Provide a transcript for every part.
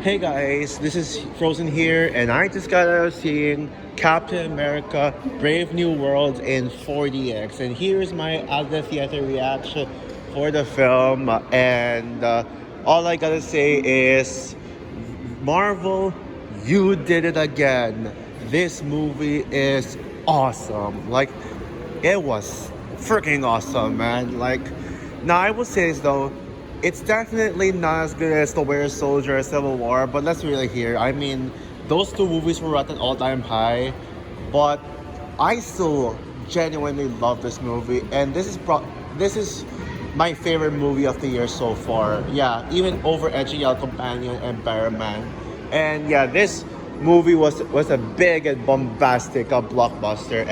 Hey guys, this is Frozen here, and I just got out of seeing Captain America Brave New World in 4DX. And here's my out the theater reaction for the film. And all I gotta say is Marvel, you did it again. This movie is awesome. Like, it was freaking awesome, man. Like, now I would say this though, it's definitely not as good as The Winter Soldier or Civil War, but let's really hear. I mean, those two movies were at an all-time high, but I still genuinely love this movie, and this is my favorite movie of the year so far. Yeah, even over Edgy Yell Companion and Barrowman. And yeah, this movie was a big and bombastic blockbuster.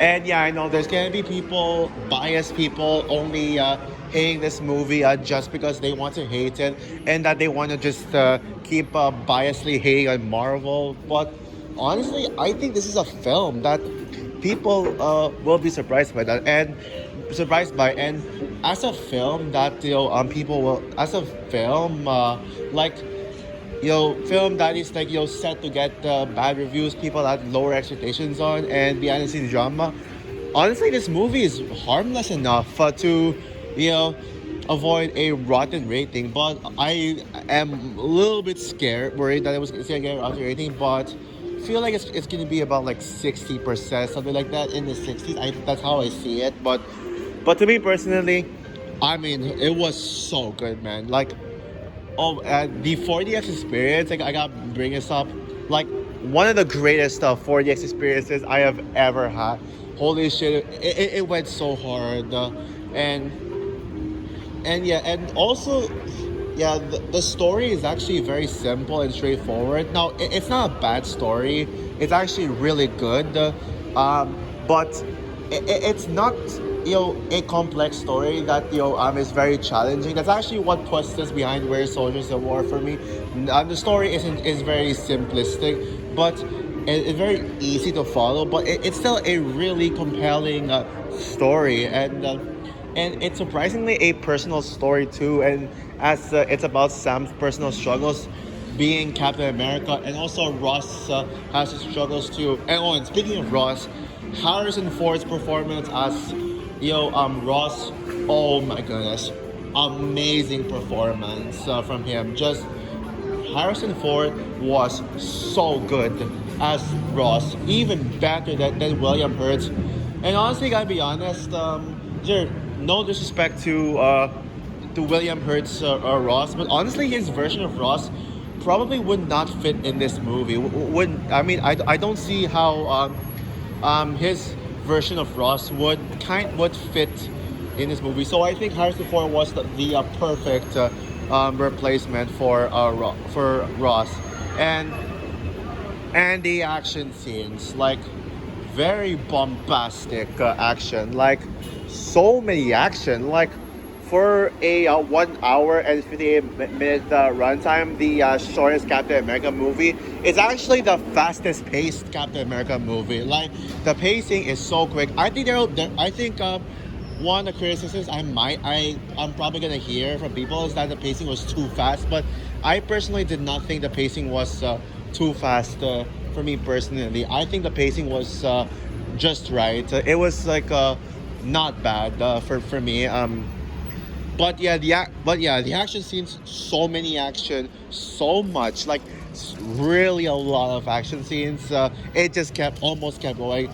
And yeah, I know there's gonna be people, biased people, only hating this movie just because they want to hate it, and that they want to just keep biasly hating on Marvel. But honestly, I think this is a film that people will be surprised by that and surprised by. And as a film that people will, as a film like film that is like set to get bad reviews, people had lower expectations on, and behind the scenes drama. Honestly, this movie is harmless enough to you know avoid a rotten rating, but I am a little bit scared, worried that it was going to get a rotten rating, but feel like it's going to be about like 60%, something like that, in the 60s. That's how I see it. But to me personally, I mean, it was so good, man. Like, the 4DX experience, like I gotta bring this up, like one of the greatest 4DX experiences I have ever had. Holy shit, it went so hard, and and yeah, and also, yeah, the story is actually very simple and straightforward. Now, it's not a bad story. It's actually really good, but it's not a complex story that is very challenging. That's actually what puts this behind Where Soldiers of War for me. The story is very simplistic, but it's very easy to follow. But it's still a really compelling story, and it's surprisingly a personal story too. And as it's about Sam's personal struggles being Captain America, and also Ross has his struggles too. And speaking of Ross, Harrison Ford's performance as Ross, oh my goodness, amazing performance from him. Just Harrison Ford was so good as Ross, even better than William Hurt. And honestly, gotta be honest, there no disrespect to William Hurt's Ross, but honestly, his version of Ross probably would not fit in this movie. Would I mean I don't see how his version of Ross would fit in this movie. So I think Harrison Ford was the perfect replacement for Ross, and the action scenes, like very bombastic action, like so many action, like for a 1 hour and 58 minute runtime, the shortest Captain America movie. It's actually the fastest paced Captain America movie. Like, the pacing is so quick. I think I think one of the criticisms I'm probably gonna hear from people is that the pacing was too fast. But I personally did not think the pacing was too fast for me personally. I think the pacing was just right. It was like not bad for me. But yeah, the action scenes, so many action, so much, like really a lot of action scenes. It just almost kept going,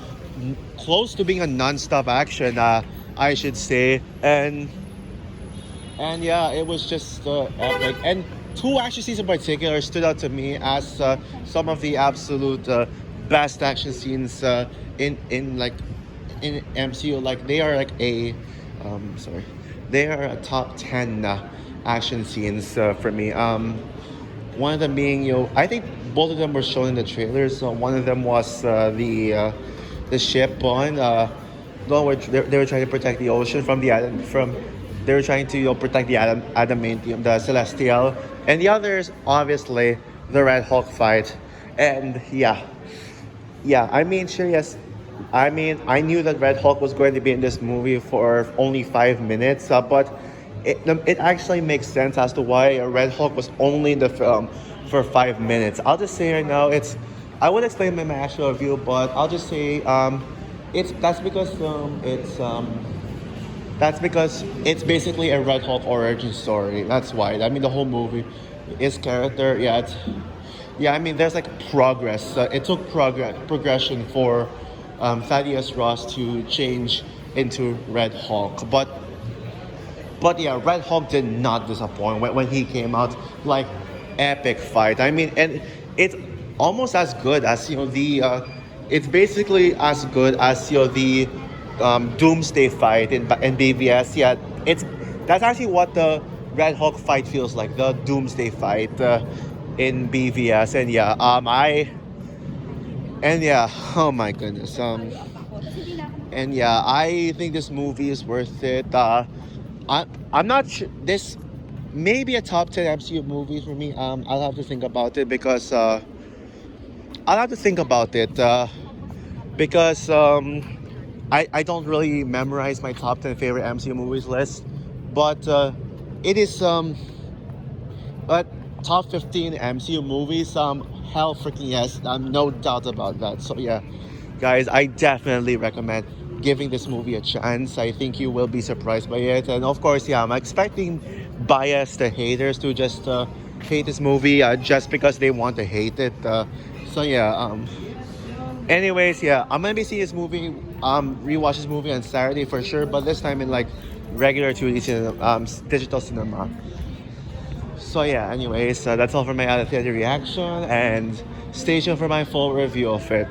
close to being a non-stop action, I should say. And yeah, it was just epic. And two action scenes in particular stood out to me as some of the absolute best action scenes in like in MCU. Like, they are like sorry, they are a top 10 action scenes for me. One of them being, I think both of them were shown in the trailers. So one of them was the ship on the one where they were trying to protect the ocean from the adam from they were trying to protect the adamantium, the celestial. And the other is obviously the Red Hulk fight. And yeah, I mean, sure, yes. I mean, I knew that Red Hulk was going to be in this movie for only 5 minutes, but it actually makes sense as to why Red Hulk was only in the film for 5 minutes. I'll just say right now, I would explain my actual review, but I'll just say it's that's because it's basically a Red Hulk origin story. That's why. I mean, the whole movie is character. Yeah. I mean, there's like progress. It took progression for Thaddeus Ross to change into Red Hulk, but yeah, Red Hulk did not disappoint when he came out. Like, epic fight. I mean, and it's almost as good as it's basically as good as the Doomsday fight in BVS. Yeah, it's that's actually what the Red Hulk fight feels like. The Doomsday fight in BVS, and oh my goodness. And yeah, I think this movie is worth it. I'm not sure this may be a top 10 MCU movie for me. I'll have to think about it because I'll have to think about it because I don't really memorize my top 10 favorite MCU movies list, but it is but top 15 MCU movies. Hell freaking yes, no doubt about that. So yeah, guys, I definitely recommend giving this movie a chance. I think you will be surprised by it, and of course, yeah, I'm expecting biased haters to just hate this movie just because they want to hate it. So yeah. Anyways, yeah, I'm gonna be seeing this movie, rewatch this movie on Saturday for sure, but this time in like regular 2D cinema, digital cinema. So yeah, anyways, that's all for my out of theater reaction, and stay tuned for my full review of it.